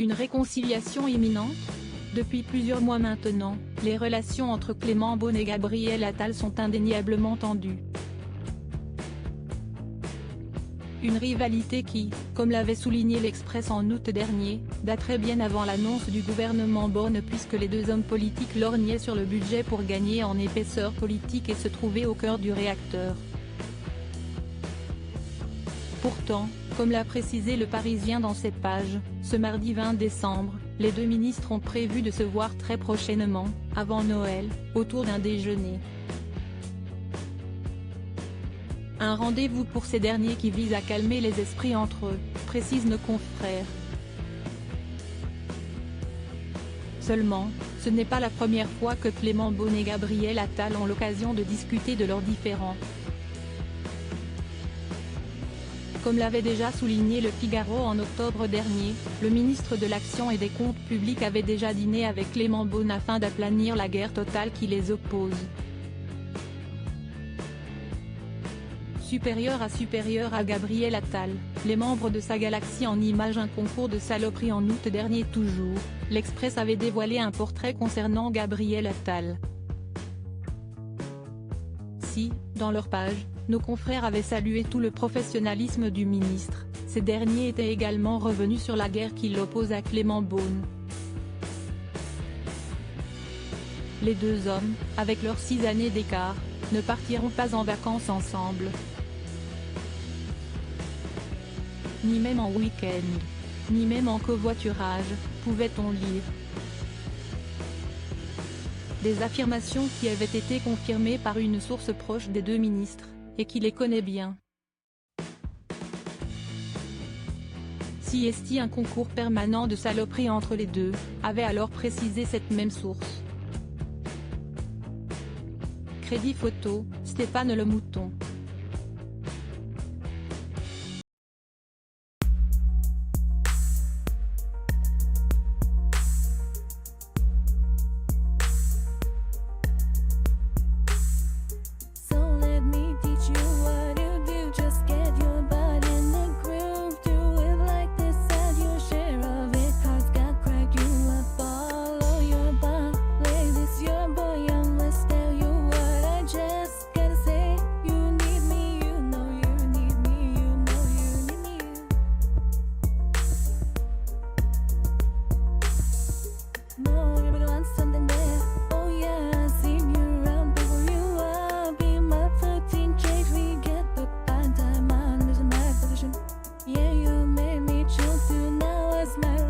Une réconciliation imminente? Depuis plusieurs mois maintenant, les relations entre Clément Beaune et Gabriel Attal sont indéniablement tendues. Une rivalité qui, comme l'avait souligné l'Express en août dernier, daterait bien avant l'annonce du gouvernement Beaune puisque les deux hommes politiques lorgnaient sur le budget pour gagner en épaisseur politique et se trouver au cœur du réacteur. Pourtant, comme l'a précisé Le Parisien dans ses pages, ce mardi 20 décembre, les deux ministres ont prévu de se voir très prochainement, avant Noël, autour d'un déjeuner. Un rendez-vous pour ces derniers qui vise à calmer les esprits entre eux, précise nos confrères. Seulement, ce n'est pas la première fois que Clément Beaune et Gabriel Attal ont l'occasion de discuter de leurs différends. Comme l'avait déjà souligné Le Figaro en octobre dernier, le ministre de l'Action et des Comptes Publics avait déjà dîné avec Clément Beaune afin d'aplanir la guerre totale qui les oppose. Supérieur à Gabriel Attal, les membres de sa galaxie en images un concours de saloperie en août dernier toujours, l'Express avait dévoilé un portrait concernant Gabriel Attal. Si, dans leur page, nos confrères avaient salué tout le professionnalisme du ministre, ces derniers étaient également revenus sur la guerre qui l'oppose à Clément Beaune. Les deux hommes, avec leurs 6 années d'écart, ne partiront pas en vacances ensemble. Ni même en week-end. Ni même en covoiturage, pouvait-on lire. Des affirmations qui avaient été confirmées par une source proche des deux ministres, et qui les connaît bien. Si est-il un concours permanent de saloperie entre les deux, avait alors précisé cette même source. Crédit photo, Stéphane Le Mouton. Yeah, you made me choose you, now I smile.